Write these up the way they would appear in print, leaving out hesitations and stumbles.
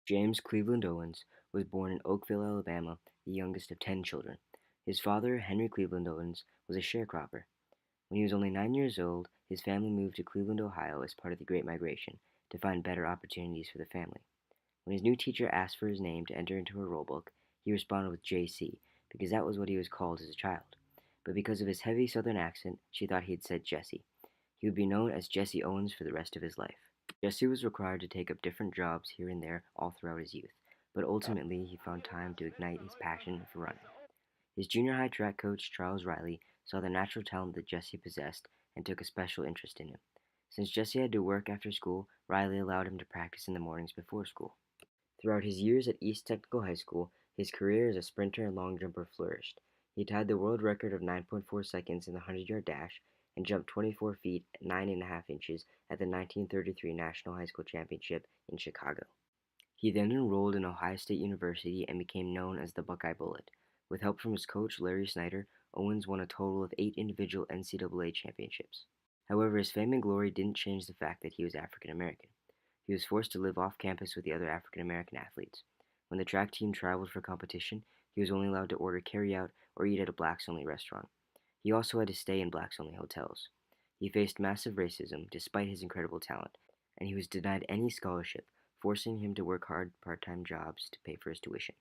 James Cleveland Owens was born in Oakville, Alabama, the youngest of 10 children. His father, Henry Cleveland Owens, was a sharecropper. When he was only 9 years old, his family moved to Cleveland, Ohio as part of the Great Migration to find better opportunities for the family. When his new teacher asked for his name to enter into her roll book, he responded with JC because that was what he was called as a child. But because of his heavy southern accent, she thought he had said Jesse. He would be known as Jesse Owens for the rest of his life. Jesse was required to take up different jobs here and there all throughout his youth, but ultimately he found time to ignite his passion for running. His junior high track coach, Charles Riley, saw the natural talent that Jesse possessed and took a special interest in him. Since Jesse had to work after school, Riley allowed him to practice in the mornings before school. Throughout his years at East Technical High School, his career as a sprinter and long jumper flourished. He tied the world record of 9.4 seconds in the 100-yard dash and jumped 24 feet 9.5 inches at the 1933 National High School Championship in Chicago. He then enrolled in Ohio State University and became known as the Buckeye Bullet. With help from his coach, Larry Snyder, Owens won a total of 8 individual NCAA championships. However, his fame and glory didn't change the fact that he was African American. He was forced to live off campus with the other African American athletes. When the track team traveled for competition, he was only allowed to order carry-out or eat at a blacks-only restaurant. He also had to stay in blacks-only hotels. He faced massive racism despite his incredible talent, and he was denied any scholarship, forcing him to work hard part-time jobs to pay for his tuition.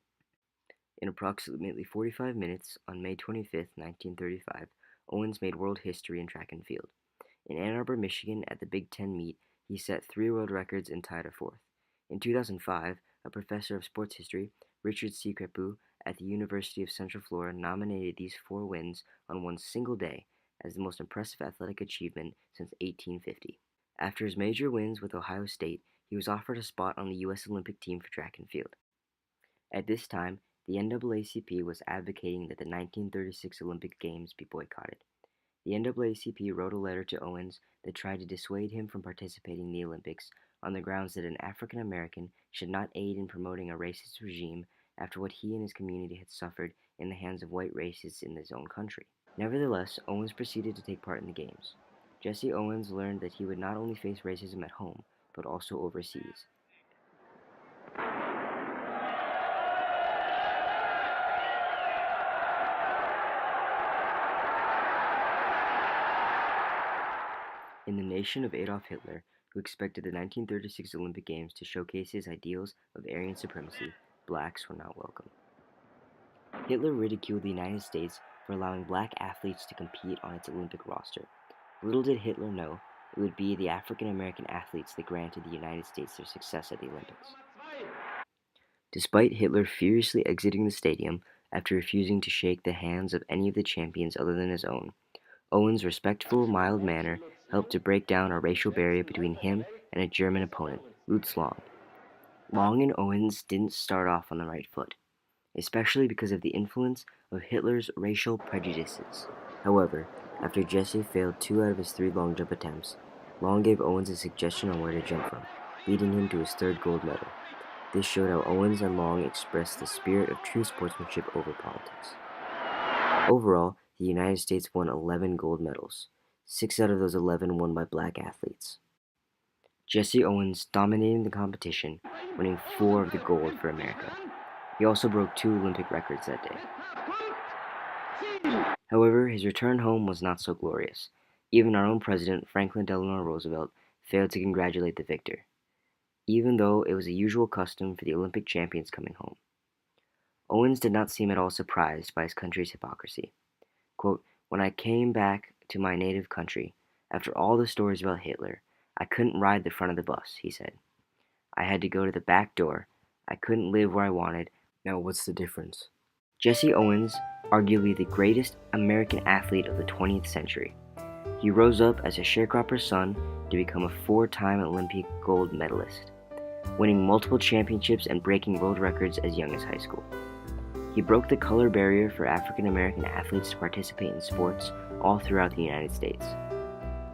In approximately 45 minutes, on May 25, 1935, Owens made world history in track and field. In Ann Arbor, Michigan, at the Big Ten meet, he set 3 world records and tied a 4th. In 2005, a professor of sports history, Richard C. Crepeau, at the University of Central Florida, nominated these 4 wins on one single day as the most impressive athletic achievement since 1850. After his major wins with Ohio State, he was offered a spot on the U.S. Olympic team for track and field. At this time, the NAACP was advocating that the 1936 Olympic Games be boycotted. The NAACP wrote a letter to Owens that tried to dissuade him from participating in the Olympics on the grounds that an African American should not aid in promoting a racist regime after what he and his community had suffered in the hands of white racists in his own country. Nevertheless, Owens proceeded to take part in the Games. Jesse Owens learned that he would not only face racism at home, but also overseas. In the nation of Adolf Hitler, who expected the 1936 Olympic Games to showcase his ideals of Aryan supremacy, blacks were not welcome. Hitler ridiculed the United States for allowing black athletes to compete on its Olympic roster. Little did Hitler know it would be the African American athletes that granted the United States their success at the Olympics. Despite Hitler furiously exiting the stadium after refusing to shake the hands of any of the champions other than his own, Owens' respectful, mild manner helped to break down a racial barrier between him and a German opponent, Lutz Long. Long and Owens didn't start off on the right foot, especially because of the influence of Hitler's racial prejudices. However, after Jesse failed 2 out of his 3 long jump attempts, Long gave Owens a suggestion on where to jump from, leading him to his 3rd gold medal. This showed how Owens and Long expressed the spirit of true sportsmanship over politics. Overall, the United States won 11 gold medals. 6 out of those 11 won by black athletes. Jesse Owens dominated the competition, winning 4 of the gold for America. He also broke 2 Olympic records that day. However, his return home was not so glorious. Even our own president, Franklin Delano Roosevelt, failed to congratulate the victor, even though it was a usual custom for the Olympic champions coming home. Owens did not seem at all surprised by his country's hypocrisy. Quote, "When I came back to my native country, after all the stories about Hitler, I couldn't ride the front of the bus," he said. "I had to go to the back door. I couldn't live where I wanted. Now what's the difference?" Jesse Owens, arguably the greatest American athlete of the 20th century. He rose up as a sharecropper's son to become a 4-time Olympic gold medalist, winning multiple championships and breaking world records as young as high school. He broke the color barrier for African American athletes to participate in sports all throughout the United States,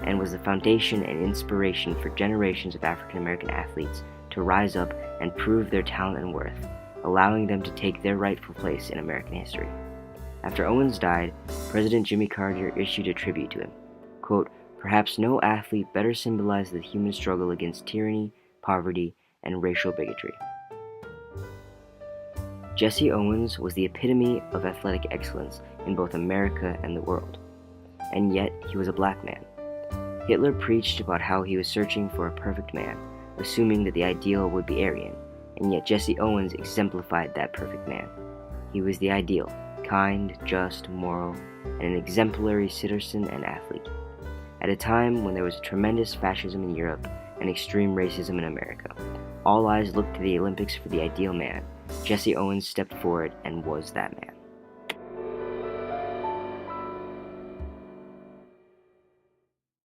and was the foundation and inspiration for generations of African American athletes to rise up and prove their talent and worth, allowing them to take their rightful place in American history. After Owens died, President Jimmy Carter issued a tribute to him. Quote, "Perhaps no athlete better symbolized the human struggle against tyranny, poverty, and racial bigotry." Jesse Owens was the epitome of athletic excellence in both America and the world, and yet he was a black man. Hitler preached about how he was searching for a perfect man, assuming that the ideal would be Aryan, and yet Jesse Owens exemplified that perfect man. He was the ideal, kind, just, moral, and an exemplary citizen and athlete. At a time when there was tremendous fascism in Europe and extreme racism in America, all eyes looked to the Olympics for the ideal man. Jesse Owens stepped forward and was that man.